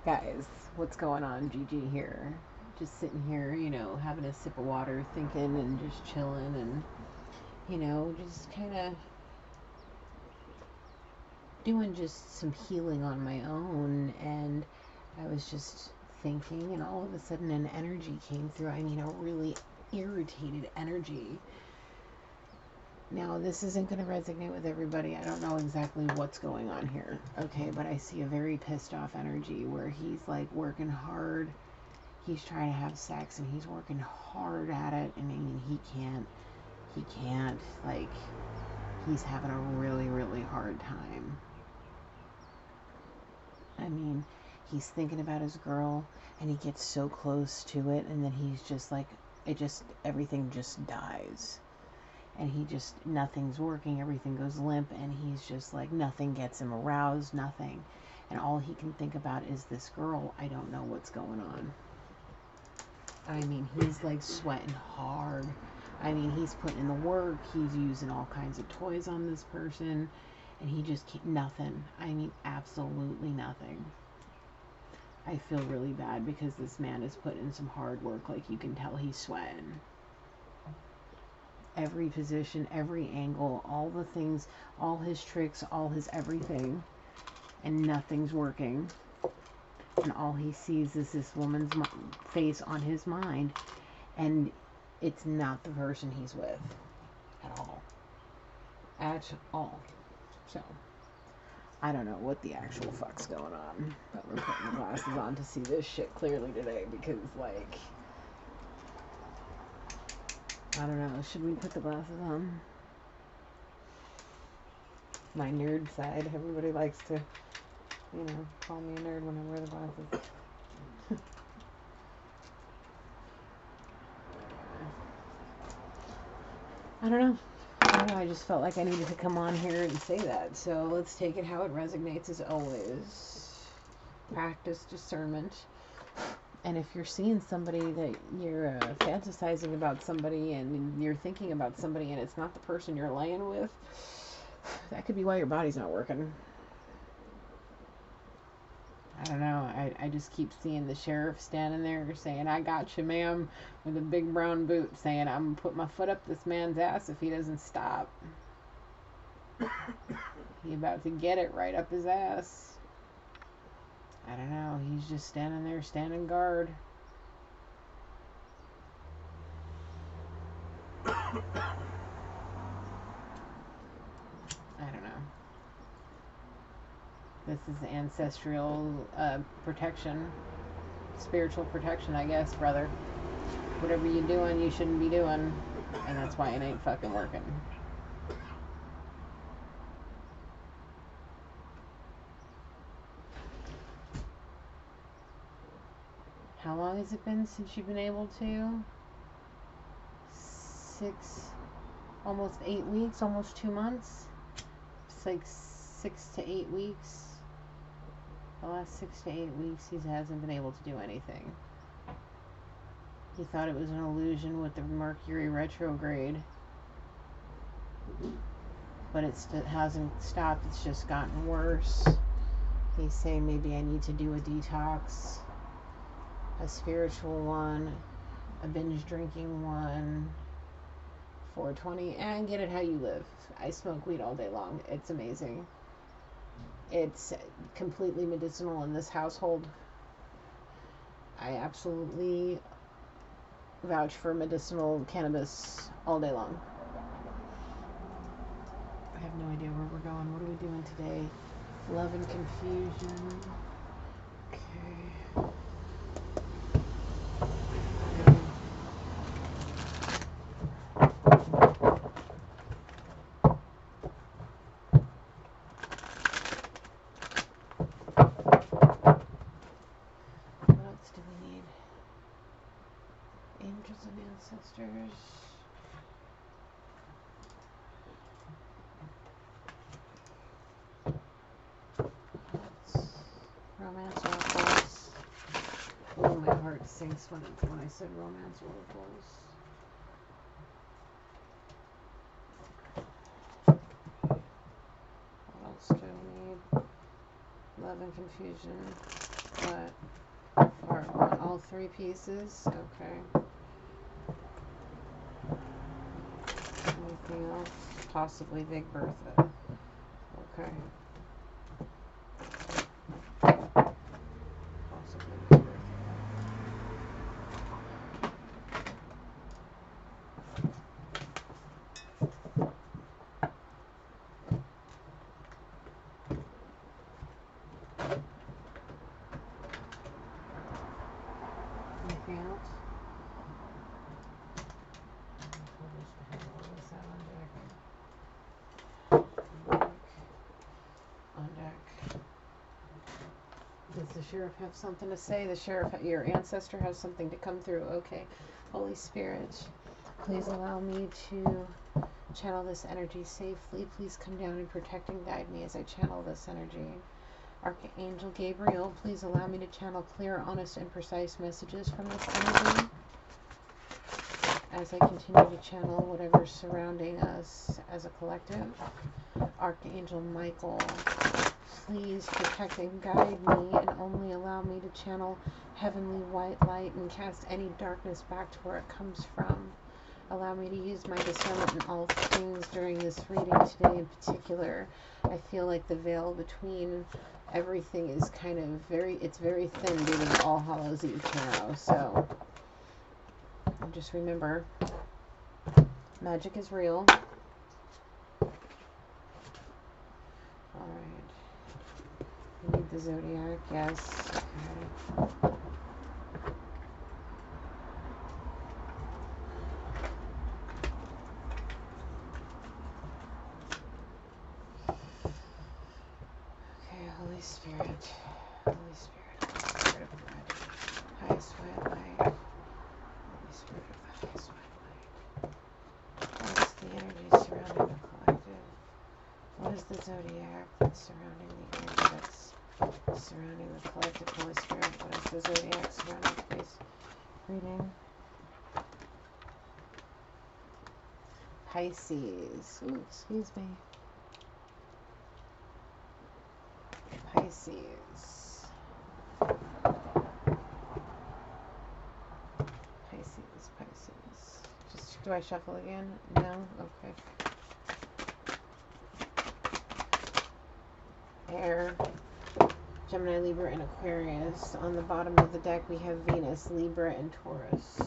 Guys, what's going on? Gigi here. Just sitting here, having a sip of water, thinking and just chilling and, just kind of doing just some healing on my own. And I was just thinking, and all of a sudden an energy came through. I mean, a really irritated energy. Now, this isn't going to resonate with everybody. I don't know exactly what's going on here. Okay, but I see a very pissed off energy where he's like working hard. He's trying to have sex and he's working hard at it. And I mean, he can't, like, he's having a really, really hard time. I mean, he's thinking about his girl and he gets so close to it and then he's just like, everything just dies. And nothing's working, everything goes limp, and he's just like, nothing gets him aroused, nothing. And all he can think about is this girl. I don't know what's going on. I mean, he's like sweating hard. I mean, he's putting in the work, he's using all kinds of toys on this person, and he just can't, nothing. I mean, absolutely nothing. I feel really bad because this man is putting in some hard work, like you can tell he's sweating. Every position, every angle, all the things, all his tricks, all his everything, and nothing's working. And all he sees is this woman's face on his mind, and it's not the person he's with at all. At all. So, I don't know what the actual fuck's going on, but we're putting the glasses on to see this shit clearly today because, like, I don't know. Should we put the glasses on? My nerd side. Everybody likes to, call me a nerd when I wear the glasses. I don't know. I just felt like I needed to come on here and say that. So let's take it how it resonates as always. Practice discernment. And if you're seeing somebody that you're fantasizing about somebody and you're thinking about somebody and it's not the person you're laying with, that could be why your body's not working. I don't know. I just keep seeing the sheriff standing there saying, "I got you, ma'am," with a big brown boot, saying, "I'm going to put my foot up this man's ass if he doesn't stop." He about to get it right up his ass. I don't know. He's just standing there, standing guard. I don't know. This is ancestral protection. Spiritual protection, I guess, brother. Whatever you're doing, you shouldn't be doing. And that's why it ain't fucking working. How long has it been since you've been able to? almost 8 weeks, almost 2 months. It's like 6 to 8 weeks. The last 6 to 8 weeks, he hasn't been able to do anything. He thought it was an illusion with the Mercury retrograde. But it hasn't stopped, it's just gotten worse. He's saying maybe I need to do a detox. A spiritual one, a binge drinking one, 420, and get it how you live. I smoke weed all day long. It's amazing. It's completely medicinal in this household. I absolutely vouch for medicinal cannabis all day long. I have no idea where we're going. What are we doing today? Love and confusion. Okay. Angels and ancestors. Romance oracles. Oh, my heart sinks when I said romance oracles. What else do we need? Love and confusion. What? Or all three pieces? Okay. Anything else? Possibly Big Bertha. Okay. Possibly Big Bertha. Anything else? On deck. Does the sheriff have something to say? The sheriff, your ancestor has something to come through. Okay. Holy Spirit, please allow me to channel this energy safely. Please come down and protect and guide me as I channel this energy. Archangel Gabriel, please allow me to channel clear, honest, and precise messages from this energy as I continue to channel whatever's surrounding us as a collective. Archangel Michael, please protect and guide me and only allow me to channel heavenly white light and cast any darkness back to where it comes from. Allow me to use my discernment in all things during this reading today in particular. I feel like the veil between everything is kind of it's very thin due to All Hallows Eve tomorrow. So just remember, magic is real. Alright. You need the Zodiac, yes. Okay. Holy Spirit, Holy Spirit, Holy Spirit of God, highest white light, Holy Spirit of the highest white light. What is the energy surrounding the collective? What is the Zodiac that's surrounding the energy that's surrounding the collective? Holy Spirit, what is the Zodiac surrounding today's reading? Pisces, ooh, excuse me. Pisces. Pisces. Just, do I shuffle again? No? Okay. Air, Gemini, Libra, and Aquarius. On the bottom of the deck we have Venus, Libra, and Taurus.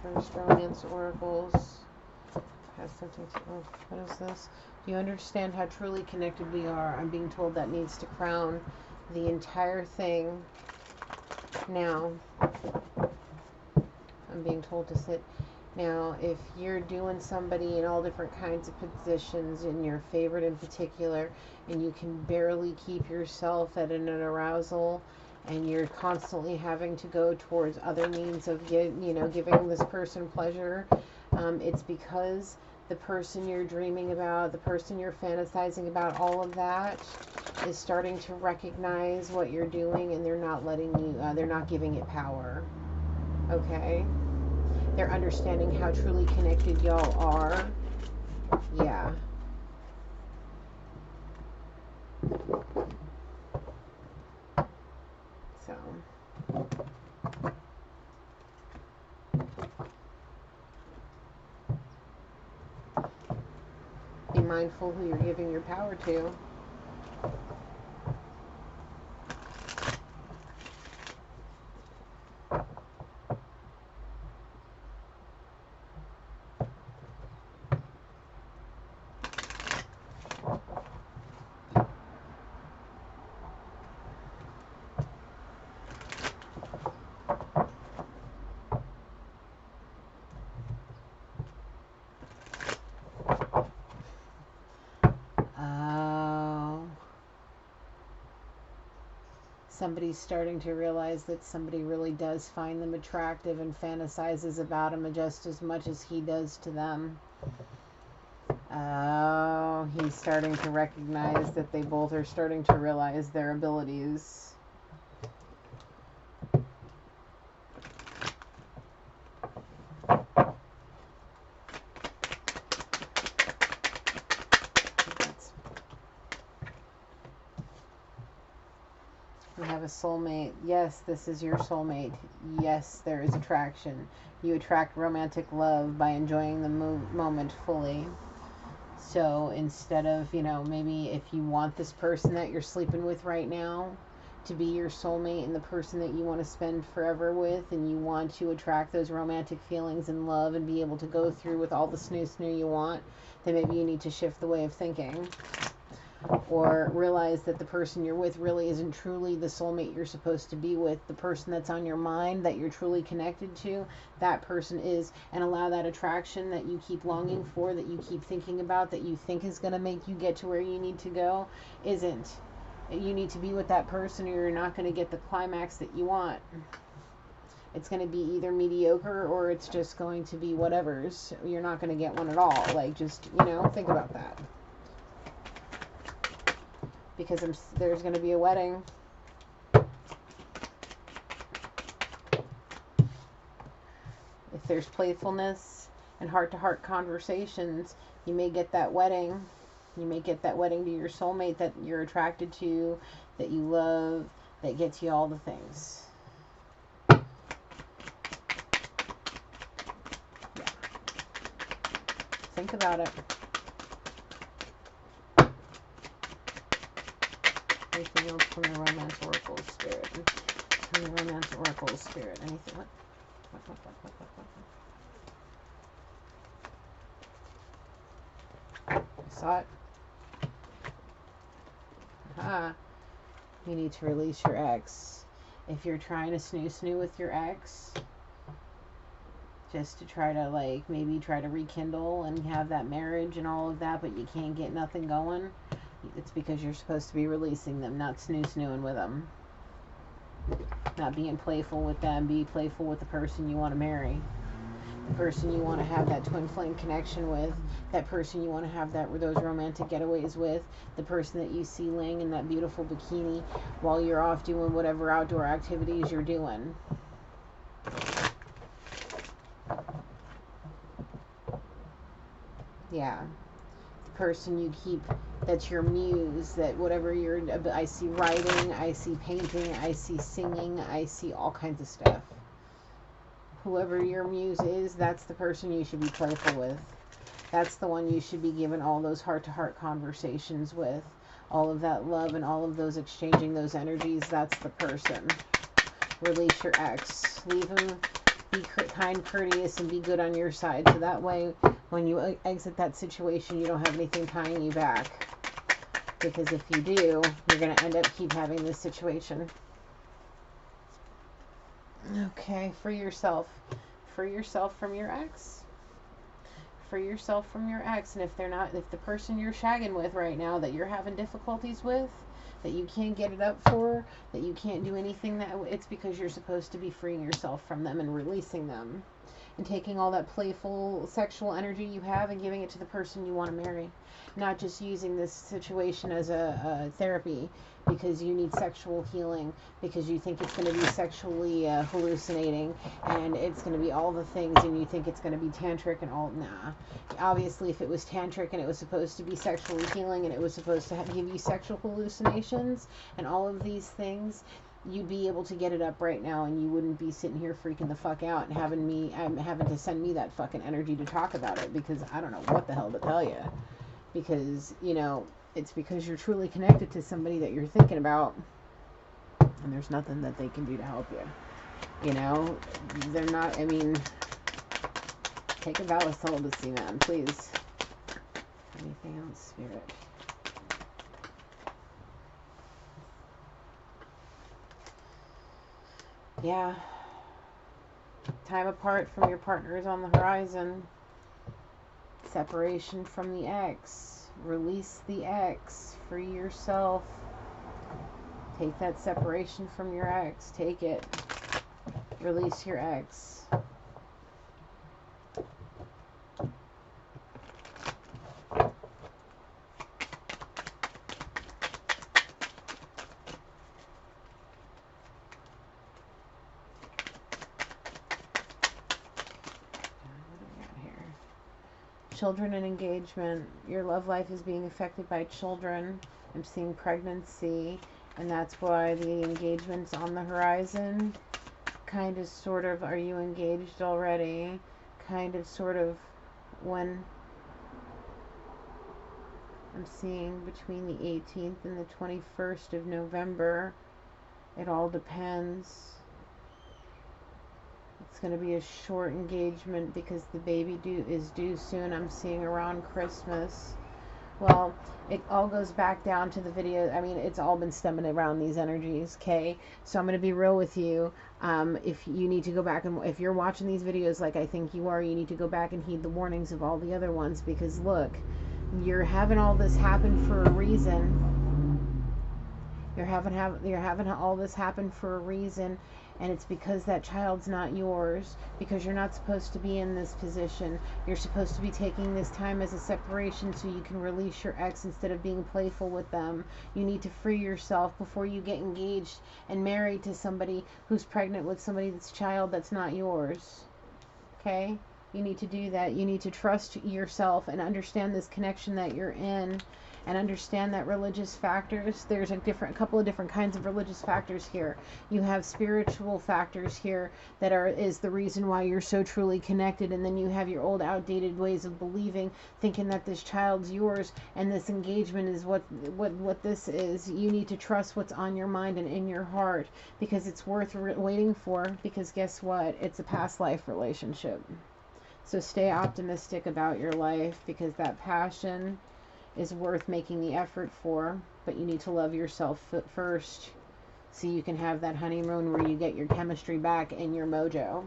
First, Romance Oracles has something to. Oh, what is this? Do you understand how truly connected we are? I'm being told that needs to crown the entire thing. Now, I'm being told to sit. Now, if you're doing somebody in all different kinds of positions, in your favorite in particular, and you can barely keep yourself at an arousal, and you're constantly having to go towards other means of giving this person pleasure, it's because the person you're dreaming about, the person you're fantasizing about, all of that is starting to recognize what you're doing, and they're not letting you, they're not giving it power. Okay? They're understanding how truly connected y'all are. Yeah. So. Be mindful who you're giving your power to. Somebody's starting to realize that somebody really does find them attractive and fantasizes about them just as much as he does to them. Oh, he's starting to recognize that they both are starting to realize their abilities. a soulmate. Yes, this is your soulmate. Yes, there is attraction. You attract romantic love by enjoying the moment fully. So instead of, maybe if you want this person that you're sleeping with right now to be your soulmate and the person that you want to spend forever with, and you want to attract those romantic feelings and love and be able to go through with all the snoo you want, then maybe you need to shift the way of thinking. Or realize that the person you're with really isn't truly the soulmate you're supposed to be with. The person that's on your mind, that you're truly connected to, that person is. And allow that attraction that you keep longing for, that you keep thinking about, that you think is going to make you get to where you need to go, isn't. You need to be with that person, or you're not going to get the climax that you want. It's going to be either mediocre, or it's just going to be whatever's. You're not going to get one at all. Like, just, think about that. Because there's going to be a wedding. If there's playfulness and heart-to-heart conversations, you may get that wedding. You may get that wedding to your soulmate that you're attracted to, that you love, that gets you all the things. Yeah. Think about it. Anything else from the Romance Oracle Spirit? From the Romance Oracle Spirit. Anything? What? I saw it. Aha. You need to release your ex. If you're trying to snoo with your ex, just to try to, maybe try to rekindle and have that marriage and all of that, but you can't get nothing going, it's because you're supposed to be releasing them, not snooing with them. Not being playful with them. Be playful with the person you want to marry. The person you want to have that twin flame connection with. That person you want to have those romantic getaways with. The person that you see laying in that beautiful bikini while you're off doing whatever outdoor activities you're doing. Yeah. Person you keep, that's your muse, that whatever I see writing, I see painting, I see singing, I see all kinds of stuff. Whoever your muse is, that's the person you should be playful with. That's the one you should be giving all those heart-to-heart conversations with. All of that love and all of those exchanging those energies, that's the person. Release your ex. Leave him. Be kind, courteous, and be good on your side. So that way, when you exit that situation, you don't have anything tying you back. Because if you do, you're going to end up keep having this situation. Okay, free yourself. Free yourself from your ex. Free yourself from your ex. And if the person you're shagging with right now that you're having difficulties with, that you can't get it up for, that you can't do anything, it's because you're supposed to be freeing yourself from them and releasing them. And taking all that playful sexual energy you have and giving it to the person you want to marry. Not just using this situation as a therapy because you need sexual healing, because you think it's going to be sexually hallucinating, and it's going to be all the things, and you think it's going to be tantric and all. Nah. Obviously, if it was tantric and it was supposed to be sexually healing and it was supposed to give you sexual hallucinations and all of these things, you'd be able to get it up right now, and you wouldn't be sitting here freaking the fuck out and having to send me that fucking energy to talk about it, because I don't know what the hell to tell you. Because, it's because you're truly connected to somebody that you're thinking about, and there's nothing that they can do to help you. They're not, take a vow of celibacy, man, please. Anything else, Spirit? Yeah. Time apart from your partner is on the horizon. Separation from the ex. Release the ex. Free yourself. Take that separation from your ex. Take it. Release your ex. Children and engagement. Your love life is being affected by children. I'm seeing pregnancy And that's why the engagement's on the horizon. Kind of, sort of, are you engaged already? Kind of, sort of, when I'm seeing between the 18th and the 21st of November. It all depends. It's going to be a short engagement because the baby is due soon. I'm seeing around Christmas. Well, it all goes back down to the video. I mean, it's all been stemming around these energies, okay? So I'm going to be real with you. If you need to go back and if you're watching these videos like I think you are, you need to go back and heed the warnings of all the other ones, because look, you're having all this happen for a reason. You're having all this happen for a reason, and it's because that child's not yours, because you're not supposed to be in this position. You're supposed to be taking this time as a separation so you can release your ex instead of being playful with them. You need to free yourself before you get engaged and married to somebody who's pregnant with somebody that's child that's not yours. Okay? You need to do that. You need to trust yourself and understand this connection that you're in, and understand that religious factors, there's a couple of different kinds of religious factors here. You have spiritual factors here that is the reason why you're so truly connected, and then you have your old outdated ways of believing, thinking that this child's yours and this engagement is what this is. You need to trust what's on your mind and in your heart, because it's worth waiting for, because guess what? It's a past life relationship. So stay optimistic about your life, because that passion is worth making the effort for, but you need to love yourself first so you can have that honeymoon where you get your chemistry back and your mojo.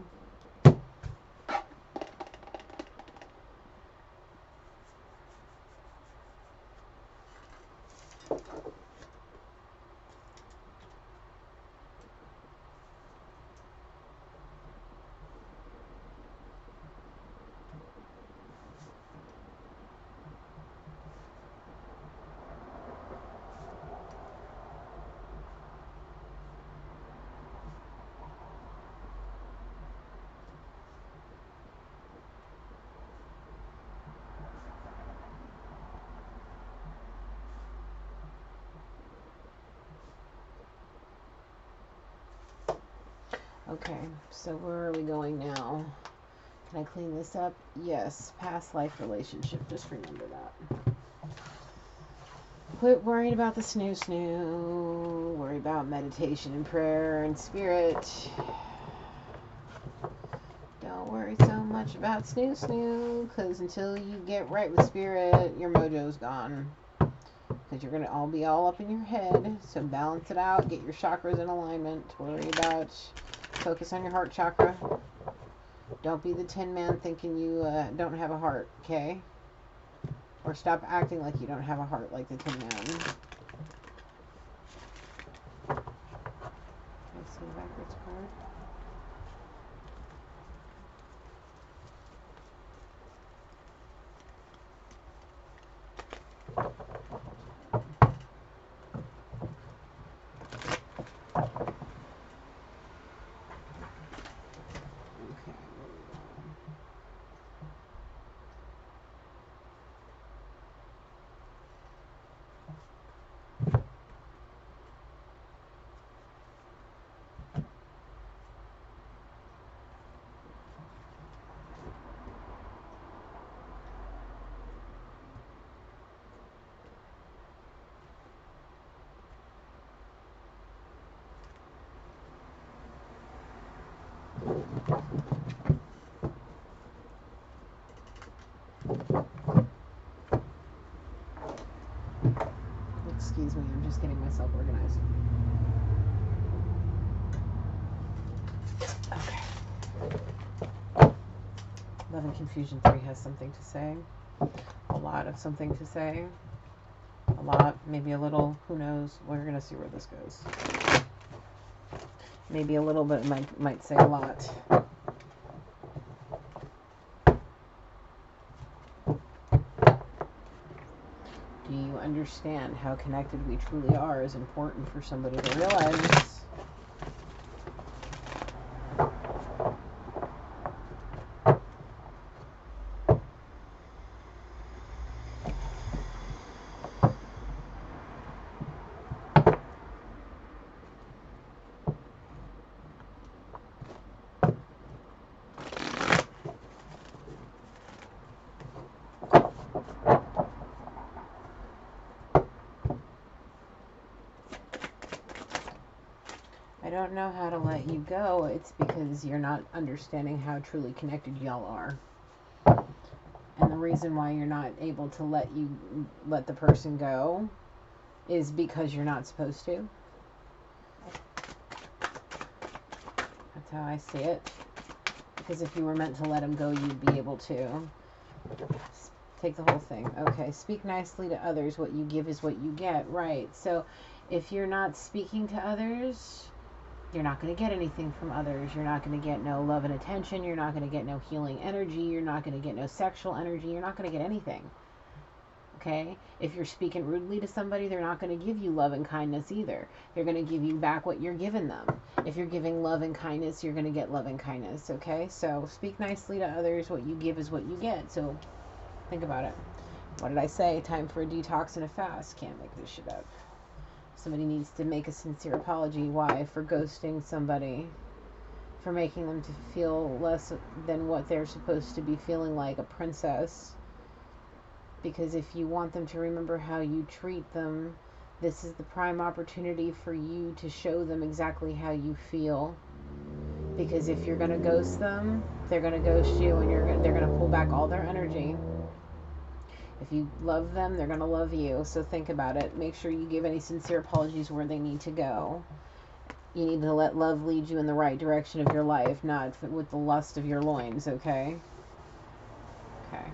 Okay, so where are we going now? Can I clean this up? Yes, past life relationship. Just remember that. Quit worrying about the snoo. Worry about meditation and prayer and spirit. Don't worry so much about snoo, because until you get right with spirit, your mojo's gone. Because you're going to all be all up in your head. So balance it out. Get your chakras in alignment. Worry about... Focus on your heart chakra. Don't be the Tin Man thinking you don't have a heart, okay? Or stop acting like you don't have a heart like the Tin Man. Can I see the backwards card? Excuse me, I'm just getting myself organized. Okay. Love and Confusion 3 has something to say. A lot of something to say. A lot, maybe a little, who knows. We're going to see where this goes. Maybe a little bit might say a lot. Do you understand how connected we truly are is important for somebody to realize? I don't know how to let you go. It's because you're not understanding how truly connected y'all are. And the reason why you're not able to let the person go is because you're not supposed to. That's how I see it. Because if you were meant to let him go, you'd be able to. Take the whole thing. Okay, speak nicely to others. What you give is what you get. Right. So if you're not speaking to others, you're not going to get anything from others. You're not going to get no love and attention. You're not going to get no healing energy. You're not going to get no sexual energy. You're not going to get anything. Okay? If you're speaking rudely to somebody, they're not going to give you love and kindness either. They're going to give you back what you're giving them. If you're giving love and kindness, you're going to get love and kindness. Okay? So speak nicely to others. What you give is what you get. So think about it. What did I say? Time for a detox and a fast. Can't make this shit up. Somebody needs to make a sincere apology. Why? For ghosting somebody. For making them to feel less than what they're supposed to be feeling like, a princess. Because if you want them to remember how you treat them, this is the prime opportunity for you to show them exactly how you feel. Because if you're going to ghost them, they're going to ghost you, and they're going to pull back all their energy. If you love them, they're going to love you. So think about it. Make sure you give any sincere apologies where they need to go. You need to let love lead you in the right direction of your life, not with the lust of your loins, okay? Okay.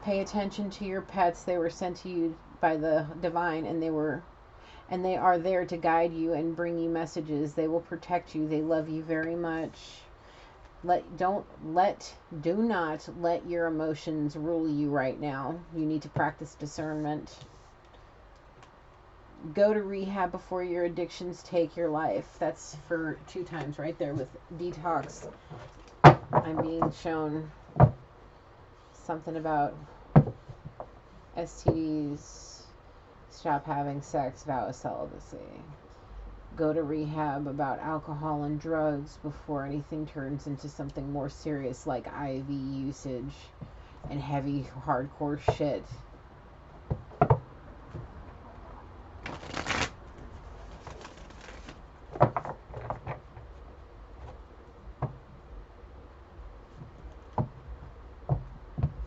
Pay attention to your pets. They were sent to you by the divine, and they are there to guide you and bring you messages. They will protect you. They love you very much. Do not let your emotions rule you right now. You need to practice discernment. Go to rehab before your addictions take your life. That's for 2 times right there with detox. I'm being shown something about STDs. Stop having sex, vow of celibacy. Go to rehab about alcohol and drugs before anything turns into something more serious like IV usage and heavy, hardcore shit. I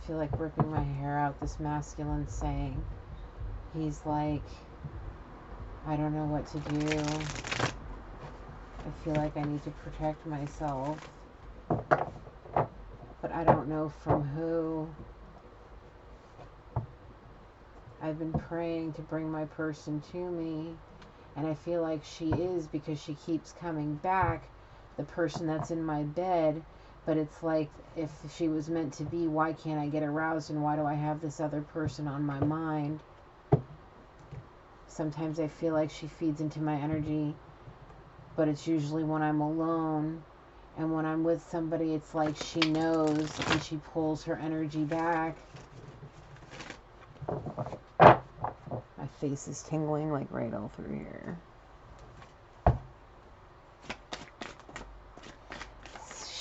feel like ripping my hair out, this masculine saying. He's like, I don't know what to do. I feel like I need to protect myself, but I don't know from who. I've been praying to bring my person to me, and I feel like she is, because she keeps coming back, the person that's in my bed. But it's like, if she was meant to be, why can't I get aroused, and why do I have this other person on my mind? Sometimes I feel like she feeds into my energy, but it's usually when I'm alone. And when I'm with somebody, it's like she knows and she pulls her energy back. My face is tingling like right all through here.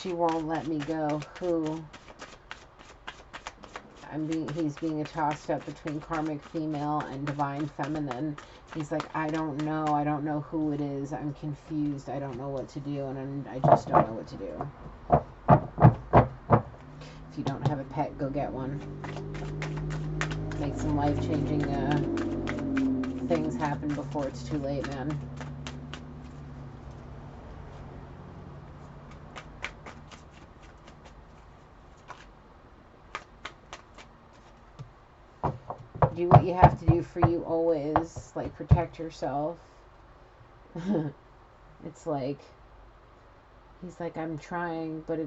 She won't let me go. Who? He's being tossed up between karmic female and divine feminine. He's like, I don't know who it is. I'm confused. I don't know what to do, and I just don't know what to do. If you don't have a pet, go get one. Make some life-changing things happen before it's too late, man. Do what you have to do for you always. Like, protect yourself. It's like, he's like, I'm trying, but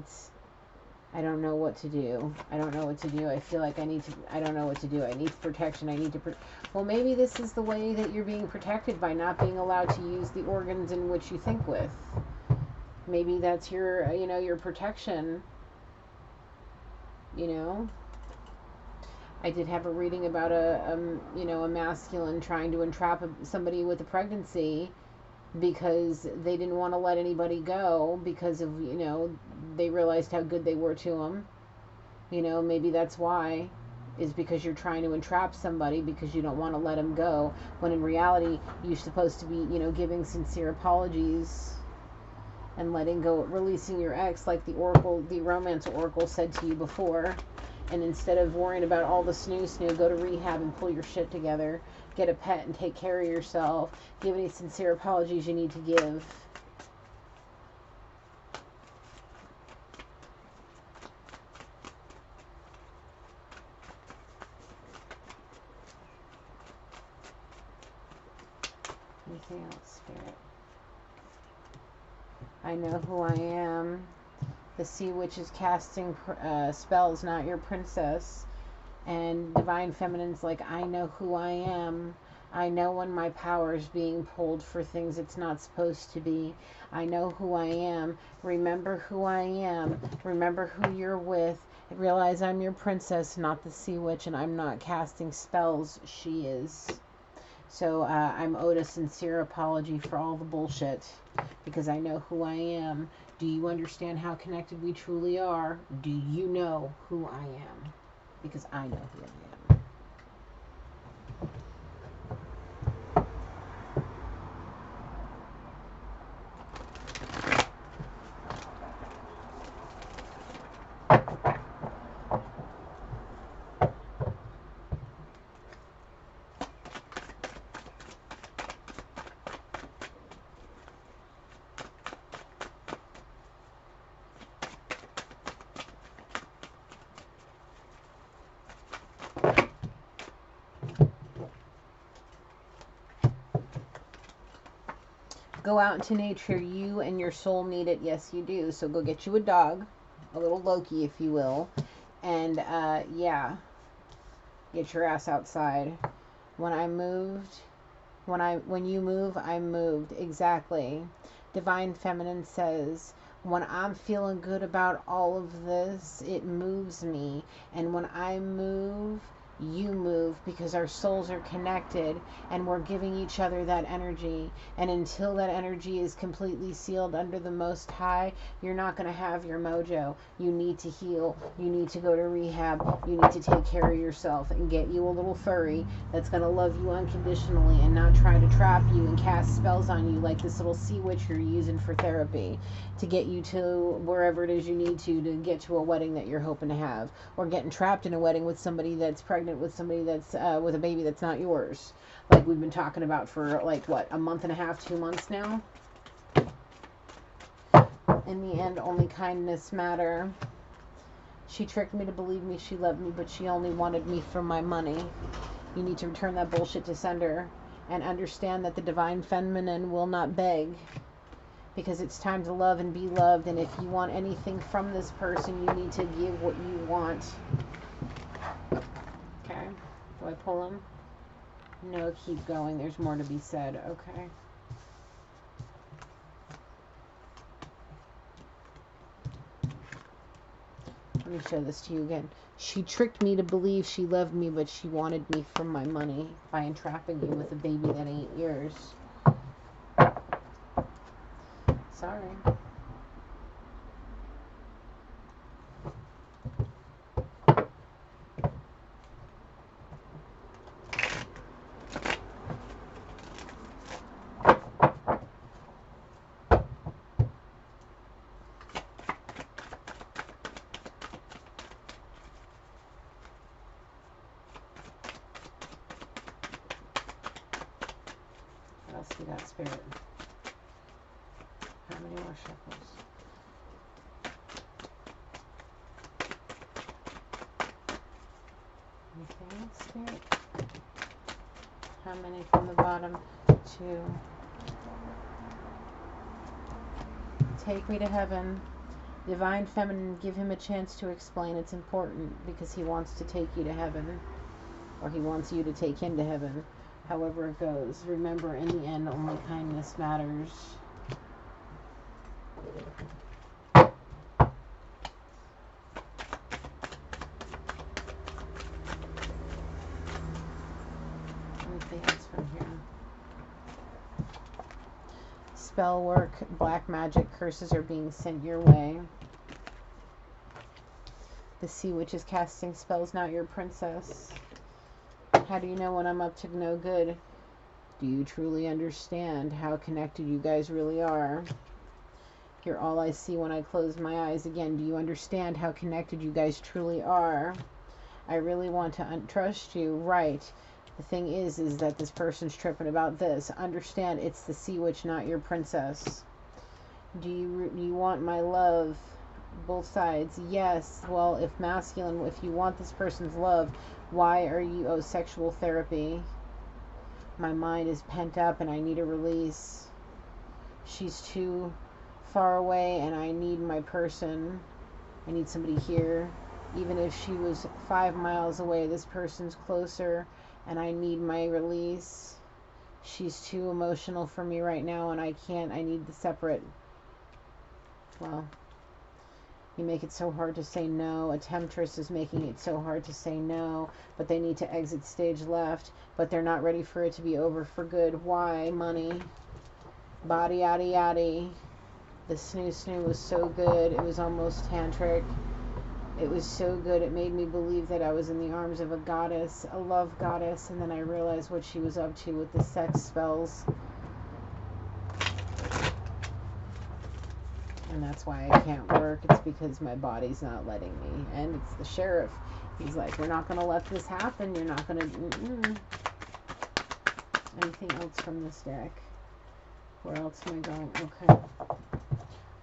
I don't know what to do. I don't know what to do. I feel like I don't know what to do. I need protection. Well, maybe this is the way that you're being protected, by not being allowed to use the organs in which you think with. Maybe that's your protection, I did have a reading about a masculine trying to entrap somebody with a pregnancy because they didn't want to let anybody go because of, they realized how good they were to him. Maybe that's why. is because you're trying to entrap somebody because you don't want to let them go, when in reality you're supposed to be, you know, giving sincere apologies and letting go, releasing your ex, like the oracle, the romance oracle said to you before. And instead of worrying about all the snoo, go to rehab and pull your shit together, get a pet and take care of yourself, give any sincere apologies you need to give. Anything else, Spirit? I know who I am. The sea witch is casting spells, not your princess. And divine feminine's like, I know who I am. I know when my power is being pulled for things it's not supposed to be. I know who I am. Remember who I am. Remember who you're with. Realize I'm your princess, not the sea witch, and I'm not casting spells. She is. So I'm owed a sincere apology for all the bullshit, because I know who I am. Do you understand how connected we truly are? Do you know who I am? Because I know who I am. Go out into nature. You and your soul need it. Yes, you do. So go get you a dog, a little Loki, if you will, and yeah, get your ass outside. When you move, I'm moved. Exactly. Divine Feminine says, when I'm feeling good about all of this, it moves me. And when I move, you move, because our souls are connected and we're giving each other that energy. And until that energy is completely sealed under the Most High, you're not going to have your mojo. You need to heal. You need to go to rehab. You need to take care of yourself and get you a little furry that's going to love you unconditionally and not try to trap you and cast spells on you like this little sea witch you're using for therapy to get you to wherever it is you need to get to a wedding that you're hoping to have, or getting trapped in a wedding with somebody that's pregnant with somebody that's with a baby that's not yours, like we've been talking about for like what, a month and a half, 2 months now. In the end, only kindness matter. She tricked me to believe me she loved me, but she only wanted me for my money. You need to return that bullshit to sender and understand that the divine feminine will not beg, because it's time to love and be loved. And if you want anything from this person, you need to give what you want. Okay. Do I pull him? No, keep going. There's more to be said. Okay. Let me show this to you again. She tricked me to believe she loved me, but she wanted me for my money by entrapping you with a baby that ain't yours. Sorry. What else we got, Spirit? How many more shekels? Anything else, Spirit? How many from the bottom? 2. Take me to heaven. Divine Feminine, give him a chance to explain. It's important because he wants to take you to heaven, or he wants you to take him to heaven. However it goes, remember, in the end, only kindness matters. Anything else from here? Spell work, black magic, curses are being sent your way. The sea witch is casting spells, not your princess. How do you know when I'm up to no good? Do you truly understand how connected you guys really are? You're all I see when I close my eyes. Again, do you understand how connected you guys truly are? I really want to trust you. Right. The thing is that this person's tripping about this. Understand, it's the sea witch, not your princess. Do you want my love? Both sides. Yes. Well, if masculine, if you want this person's love, why are you... Oh, sexual therapy. My mind is pent up and I need a release. She's too far away and I need my person. I need somebody here. Even if she was 5 miles away, this person's closer and I need my release. She's too emotional for me right now and I can't. I need the separate. Well, you make it so hard to say no. A temptress is making it so hard to say no, but they need to exit stage left, but they're not ready for it to be over for good. Why? Money. Body, yaddy, yaddy. The snoo was so good. It was almost tantric. It was so good. It made me believe that I was in the arms of a goddess, a love goddess, and then I realized what she was up to with the sex spells. And that's why I can't work. It's because my body's not letting me. And it's the sheriff. He's like, we're not going to let this happen. You're not going to... Anything else from this deck? Where else am I going? Okay.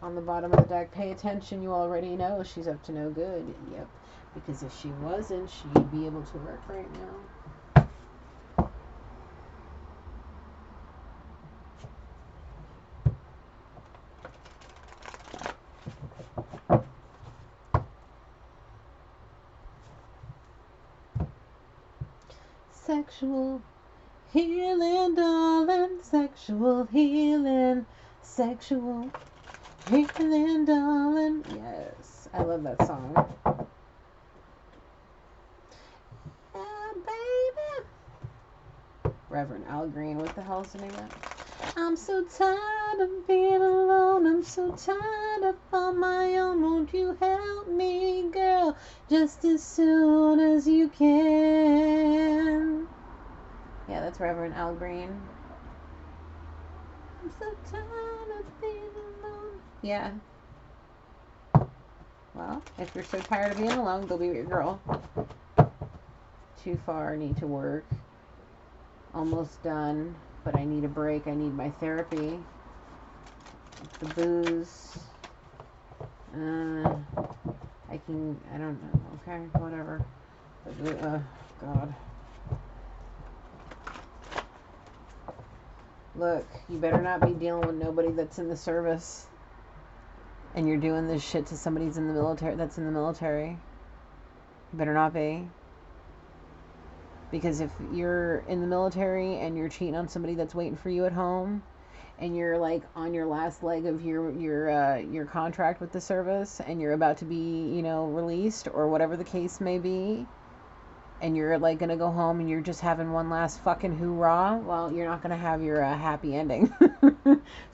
On the bottom of the deck, pay attention. You already know she's up to no good. Yep. Because if she wasn't, she'd be able to work right now. Sexual healing, darling. Sexual healing. Sexual healing, darling. Yes. I love that song. Baby. Reverend Al Green. What the hell's the name of that? I'm so tired of being alone. I'm so tired of on my own. Won't you help me, girl? Just as soon as you can. Yeah, that's Reverend Al Green. I'm so tired of being alone. Yeah. Well, if you're so tired of being alone, go be with your girl. Too far, need to work. Almost done, but I need a break. I need my therapy. The booze. I don't know. Okay, whatever. God. Look, you better not be dealing with nobody that's in the service. And you're doing this shit to somebody that's in the military. You better not be. Because if you're in the military and you're cheating on somebody that's waiting for you at home, and you're like on your last leg of your contract with the service, and you're about to be, released or whatever the case may be, and you're like gonna go home and you're just having one last fucking hoorah, well, you're not gonna have your happy ending.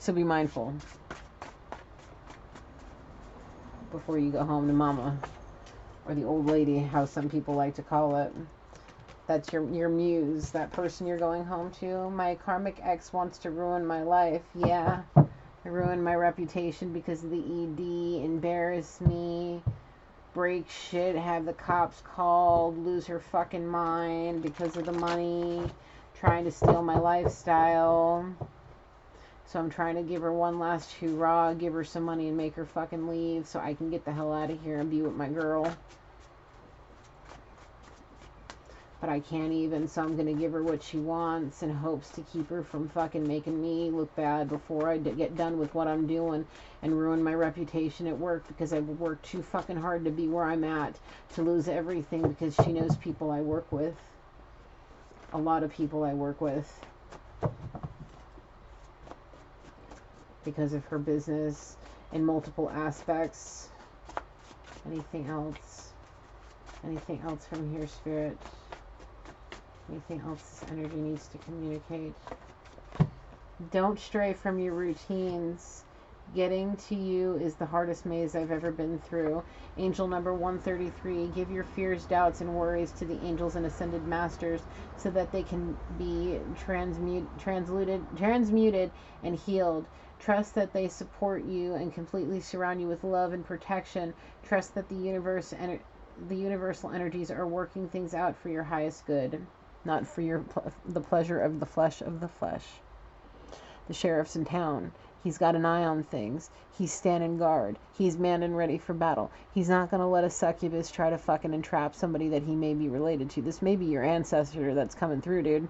So be mindful before you go home to mama, or the old lady, how some people like to call it. That's your muse, that person you're going home to. My karmic ex wants to ruin my life. Yeah, ruin my reputation because of the ED, embarrass me, break shit, have the cops called, lose her fucking mind because of the money, trying to steal my lifestyle. So I'm trying to give her one last hoorah, give her some money and make her fucking leave so I can get the hell out of here and be with my girl. But I can't even, so I'm going to give her what she wants in hopes to keep her from fucking making me look bad before I get done with what I'm doing and ruin my reputation at work, because I've worked too fucking hard to be where I'm at, to lose everything because she knows people I work with. A lot of people I work with. Because of her business in multiple aspects. Anything else? Anything else from here, Spirit? Anything else this energy needs to communicate? Don't stray from your routines. Getting to you is the hardest maze I've ever been through. Angel number 133, give your fears, doubts, and worries to the angels and ascended masters so that they can be transmuted and healed. Trust that they support you and completely surround you with love and protection. Trust that the universal energies are working things out for your highest good, not for the pleasure of the flesh of the flesh. The sheriff's in town. He's got an eye on things. He's standing guard. He's manned and ready for battle. He's not going to let a succubus try to fucking entrap somebody that he may be related to. This may be your ancestor that's coming through, dude.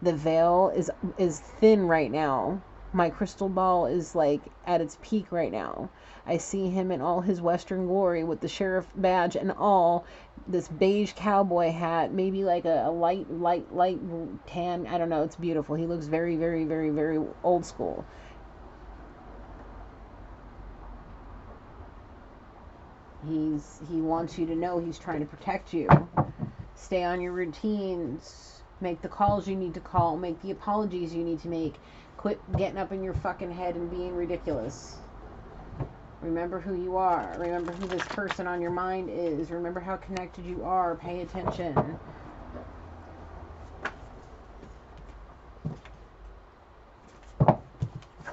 The veil is thin right now. My crystal ball is like at its peak right now. I see him in all his western glory with the sheriff badge and all, this beige cowboy hat, maybe like a light tan. I don't know. It's beautiful. He looks very, very, very, very old school. He wants you to know he's trying to protect you. Stay on your routines. Make the calls you need to call. Make the apologies you need to make. Quit getting up in your fucking head and being ridiculous. Remember who you are. Remember who this person on your mind is. Remember how connected you are. Pay attention.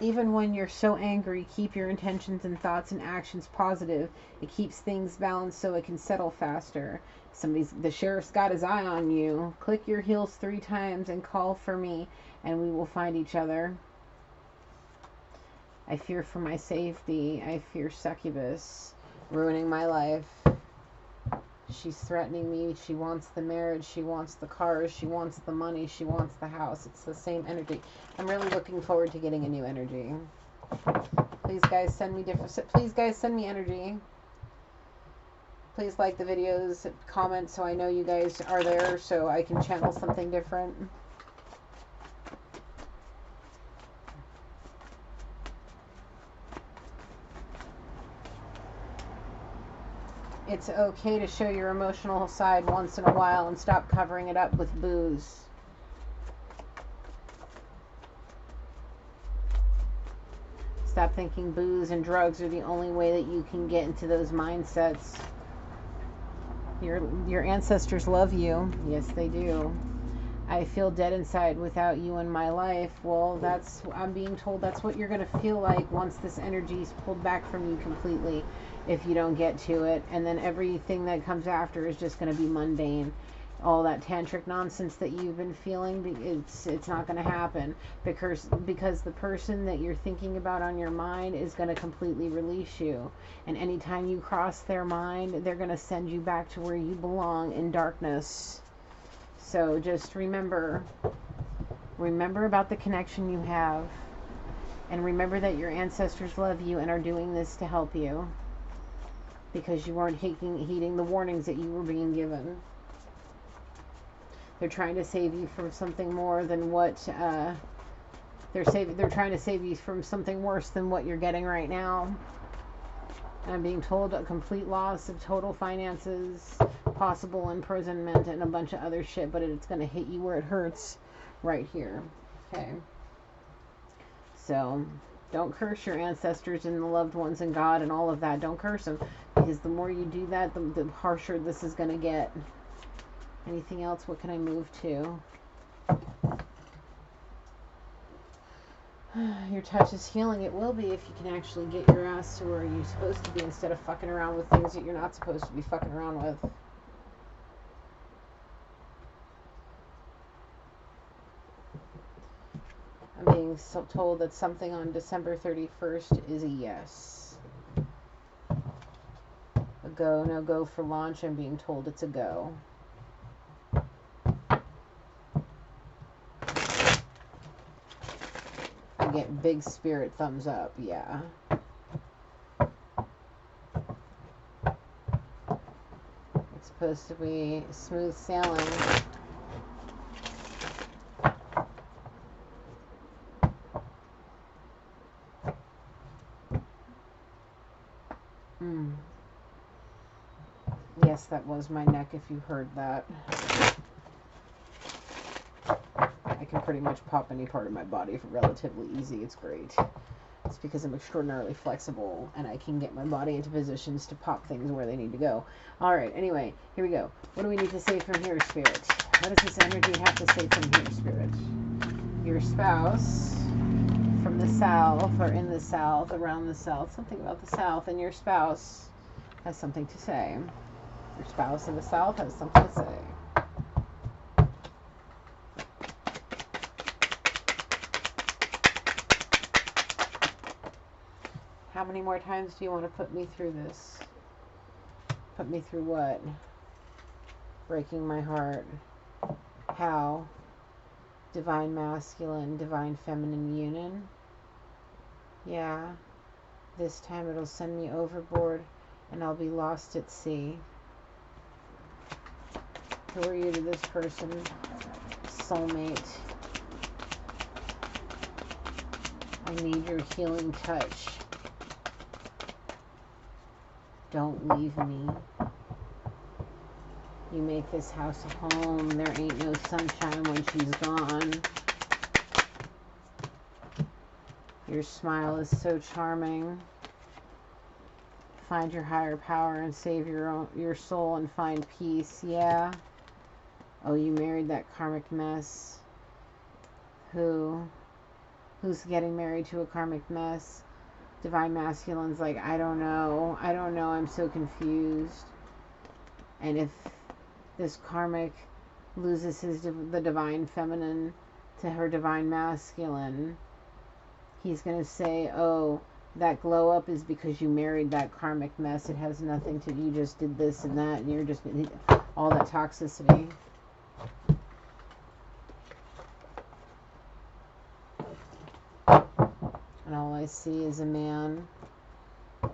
Even when you're so angry, keep your intentions and thoughts and actions positive. It keeps things balanced so it can settle faster. The sheriff's got his eye on you. Click your heels 3 times and call for me, and we will find each other. I fear for my safety. I fear succubus ruining my life. She's threatening me. She wants the marriage. She wants the cars. She wants the money. She wants the house. It's the same energy. I'm really looking forward to getting a new energy. Please, guys, send me energy. Please like the videos, comment so I know you guys are there so I can channel something different. It's okay to show your emotional side once in a while and stop covering it up with booze. Stop thinking booze and drugs are the only way that you can get into those mindsets. Your ancestors love you. Yes, they do. I feel dead inside without you in my life. Well, I'm being told that's what you're going to feel like once this energy is pulled back from you completely, if you don't get to it. And then everything that comes after is just going to be mundane. All that tantric nonsense that you've been feeling, it's not going to happen because the person that you're thinking about on your mind is going to completely release you. And anytime you cross their mind, they're going to send you back to where you belong in darkness. So just remember about the connection you have, and remember that your ancestors love you and are doing this to help you because you weren't heeding the warnings that you were being given. They're trying to save you from something more than what they're trying to save you from something worse than what you're getting right now. I'm being told a complete loss of total finances, possible imprisonment, and a bunch of other shit, but it's going to hit you where it hurts right here. Okay. So don't curse your ancestors and the loved ones and God and all of that. Don't curse them, because the more you do that, the harsher this is going to get. Anything else? What can I move to? Your touch is healing. It will be if you can actually get your ass to where you're supposed to be instead of fucking around with things that you're not supposed to be fucking around with. I'm being told that something on December 31st is a yes. A go, no go for launch. I'm being told it's a go. I get big spirit thumbs up, yeah. It's supposed to be smooth sailing. Yes, that was my neck if you heard that. I can pretty much pop any part of my body relatively easy. It's great. It's because I'm extraordinarily flexible and I can get my body into positions to pop things where they need to go. All right, anyway, here we go. What do we need to say from here, Spirit? What does this energy have to say from here, Spirit? Your spouse from the south, or in the south, around the south, something about the south, and your spouse has something to say. Your spouse in the south has something to say. How many more times do you want to put me through this? Put me through what? Breaking my heart. How? Divine masculine, divine feminine union. Yeah. This time it'll send me overboard and I'll be lost at sea. Who are you to this person? Soulmate. I need your healing touch. Don't leave me. You make this house a home. There ain't no sunshine when she's gone. Your smile is so charming. Find your higher power and save your soul and find peace. Yeah. Oh, you married that karmic mess. Who's getting married to a karmic mess? Divine masculine's like, I don't know, I'm so confused. And if this karmic loses the divine feminine to her divine masculine, he's going to say, oh, that glow up is because you married that karmic mess. It has nothing to, you just did this and that, and you're just, all that toxicity. And all I see is a man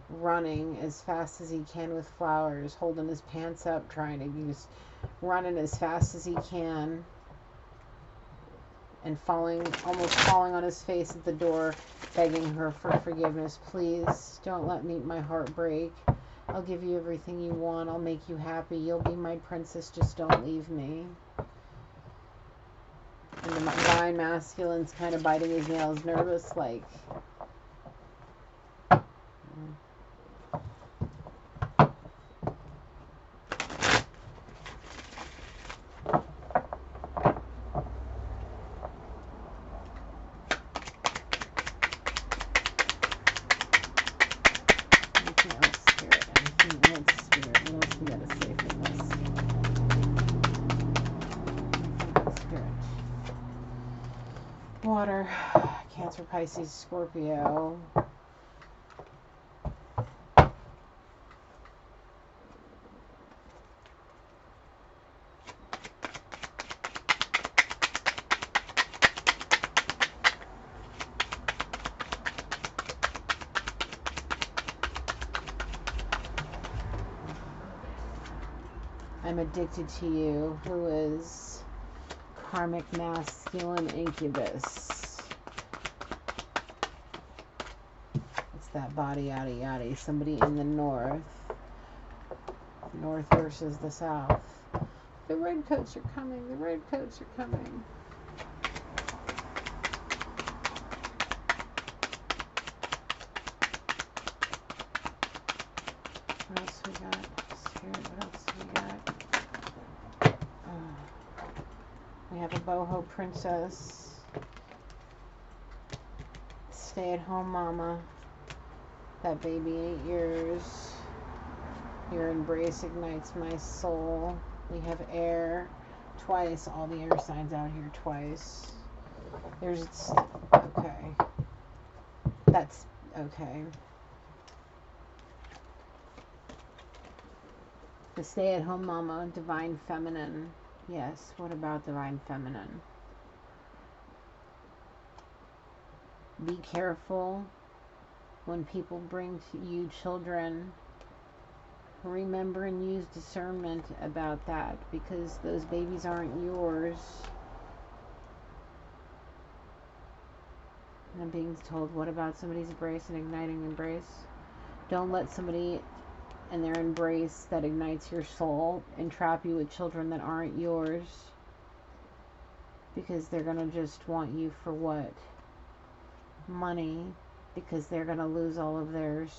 running as fast as he can with flowers, holding his pants up, trying to just running as fast as he can, and almost falling on his face at the door, begging her for forgiveness. Please, don't let my heart break. I'll give you everything you want. I'll make you happy. You'll be my princess. Just don't leave me. And the divine masculine's kind of biting his nails, nervous, like... Water, Cancer, Pisces, Scorpio. I'm addicted to you. Who is karmic masculine incubus? It's that body, yada yada. Somebody in the north. North versus the south. The redcoats are coming. The redcoats are coming. What else we got? Spirit, what else we got? We have a boho princess. Stay-at-home mama. That baby ain't yours. Your embrace ignites my soul. We have air. Twice. All the air signs out here twice. Okay. That's okay. The stay-at-home mama, divine feminine. Yes, what about divine feminine? Be careful when people bring to you children. Remember and use discernment about that, because those babies aren't yours. And I'm being told, what about somebody's embrace and igniting embrace? Don't let somebody and their embrace that ignites your soul entrap you with children that aren't yours, because they're going to just want you for what? Money. because they're going to lose all of theirs.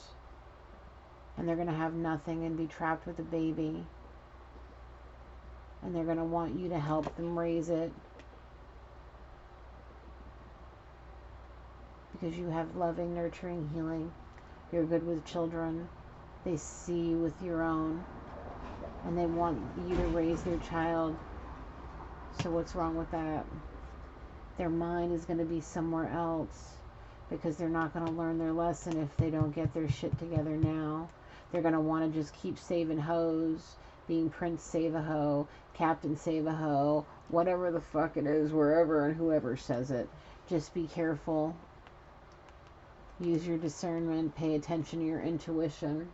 And they're going to have nothing and be trapped with a baby. And they're going to want you to help them raise it. Because you have loving, nurturing, healing. You're good with children. They see you with your own. And they want you to raise their child. So what's wrong with that? Their mind is going to be somewhere else. Because they're not going to learn their lesson if they don't get their shit together now. They're going to want to just keep saving hoes. Being Prince Save a Hoe. Captain Save a Hoe. Whatever the fuck it is. Wherever and whoever says it. Just be careful. Use your discernment. Pay attention to your intuition.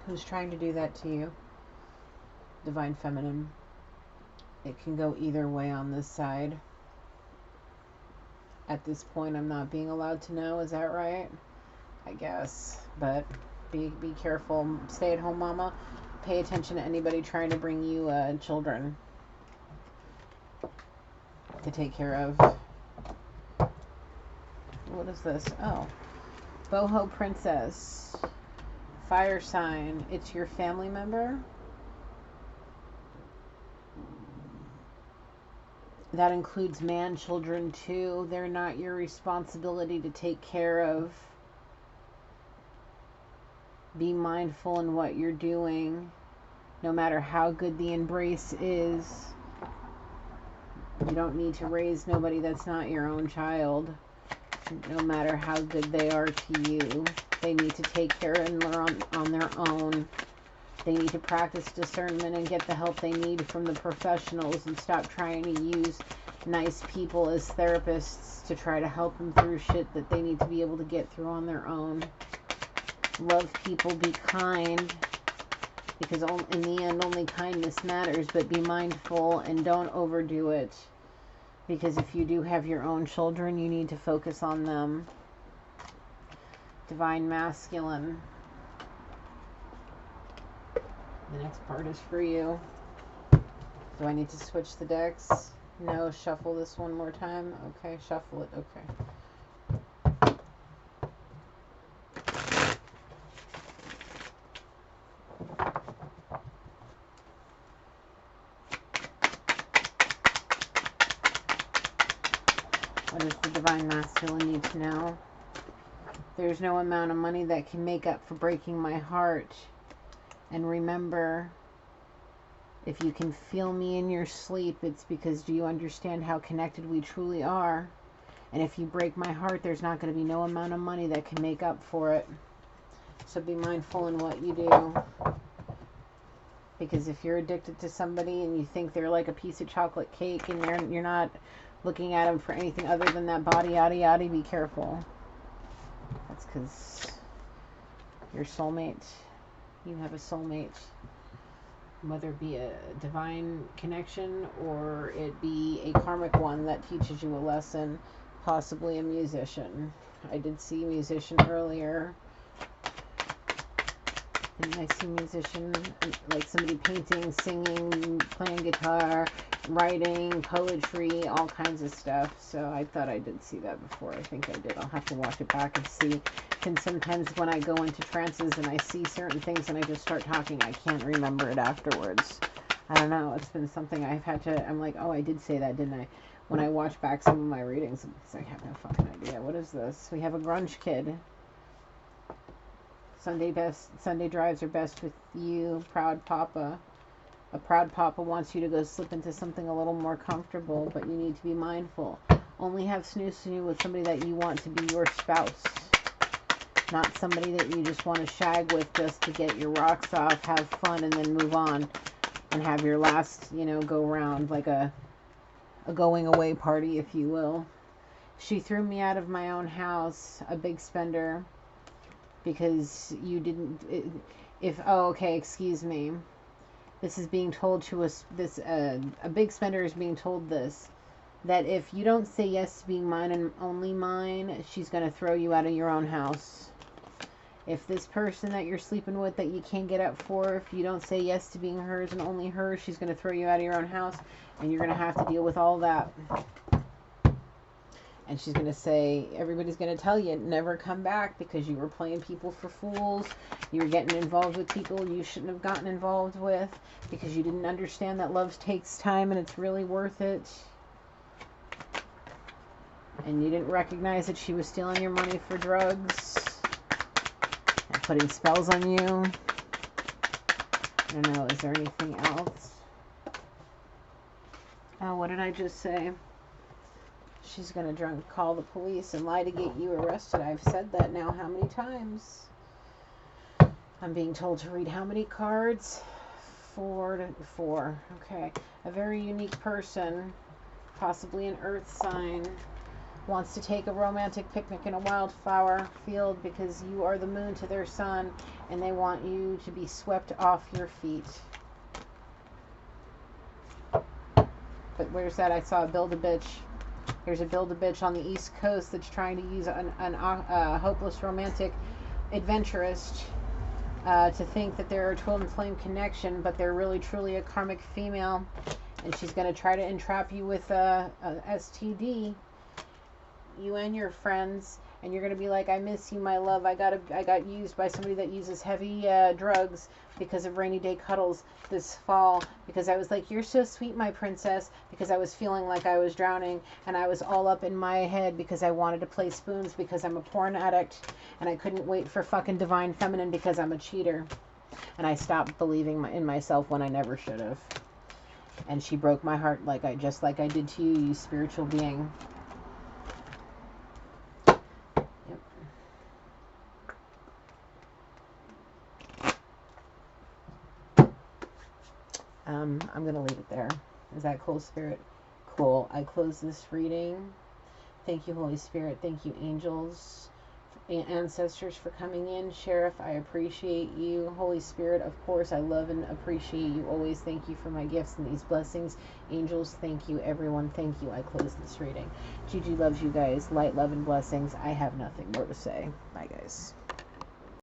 Who's trying to do that to you? Divine Feminine. It can go either way on this side. At this point, I'm not being allowed to know. Is that right? I guess. But be careful. Stay at home, mama. Pay attention to anybody trying to bring you children to take care of. What is this? Oh. Boho Princess. Fire sign. It's your family member? That includes man children too. They're not your responsibility to take care of. Be mindful in what you're doing. No matter how good the embrace is. You don't need to raise nobody that's not your own child. No matter how good they are to you. They need to take care and learn on their own. They need to practice discernment and get the help they need from the professionals and stop trying to use nice people as therapists to try to help them through shit that they need to be able to get through on their own. Love people, be kind, because in the end only kindness matters, but be mindful and don't overdo it, because if you do have your own children, you need to focus on them. Divine Masculine. The next part is for you. Do I need to switch the decks? No, shuffle this one more time. Okay, shuffle it. Okay. What does the Divine Masculine need to know? There's no amount of money that can make up for breaking my heart. And remember, if you can feel me in your sleep, it's because do you understand how connected we truly are? And if you break my heart, there's not going to be no amount of money that can make up for it. So be mindful in what you do. Because if you're addicted to somebody and you think they're like a piece of chocolate cake and you're not looking at them for anything other than that body, yada, yada, be careful. That's because your soulmate, you have a soulmate. Whether it be a divine connection or it be a karmic one that teaches you a lesson, possibly a musician. I did see musician earlier. Didn't I see musician, like somebody painting, singing, playing guitar, writing, poetry, all kinds of stuff. So I thought I did see that before. I think I did. I'll have to watch it back and see. And sometimes when I go into trances and I see certain things and I just start talking, I can't remember it afterwards. I don't know. It's been something I've had to, I'm like, oh, I did say that, didn't I? When I watch back some of my readings, I have no fucking idea. What is this? We have a grunge kid. Sunday drives are best with you, proud papa. A proud papa wants you to go slip into something a little more comfortable, but you need to be mindful. Only have snoo with somebody that you want to be your spouse. Not somebody that you just want to shag with just to get your rocks off, have fun, and then move on. And have your last, go round like a going away party, if you will. She threw me out of my own house, a big spender. Because you didn't, excuse me. This is being told to us, a big spender is being told this, that if you don't say yes to being mine and only mine, she's going to throw you out of your own house. If this person that you're sleeping with that you can't get up for, if you don't say yes to being hers and only hers, she's going to throw you out of your own house, and you're going to have to deal with all that. And she's going to say, everybody's going to tell you, never come back because you were playing people for fools. You were getting involved with people you shouldn't have gotten involved with because you didn't understand that love takes time and it's really worth it. And you didn't recognize that she was stealing your money for drugs and putting spells on you. I don't know, is there anything else? Oh, what did I just say? She's going to drunk call the police and lie to get you arrested. I've said that now how many times? I'm being told to read how many cards? 4. Okay. A very unique person, possibly an earth sign, wants to take a romantic picnic in a wildflower field because you are the moon to their sun and they want you to be swept off your feet. But where's that? I saw a Build-A-Bitch. Here's a Build-A-Bitch on the East Coast that's trying to use a hopeless romantic adventurist to think that they're a twin flame connection, but they're really truly a karmic female, and she's going to try to entrap you with a STD, you and your friends, and you're going to be like, I miss you, my love. I got used by somebody that uses heavy drugs because of rainy day cuddles this fall, because I was like, you're so sweet, my princess, because I was feeling like I was drowning, and I was all up in my head because I wanted to play spoons because I'm a porn addict, and I couldn't wait for fucking divine feminine because I'm a cheater, and I stopped believing in myself when I never should have, and she broke my heart just like I did to you, you spiritual being. I'm going to leave it there. Is that cool, Spirit? Cool. I close this reading. Thank you, Holy Spirit. Thank you, angels, ancestors, for coming in. Sheriff, I appreciate you. Holy Spirit, of course, I love and appreciate you always. Thank you for my gifts and these blessings. Angels, thank you. Everyone, thank you. I close this reading. Gigi loves you guys. Light, love, and blessings. I have nothing more to say. Bye, guys.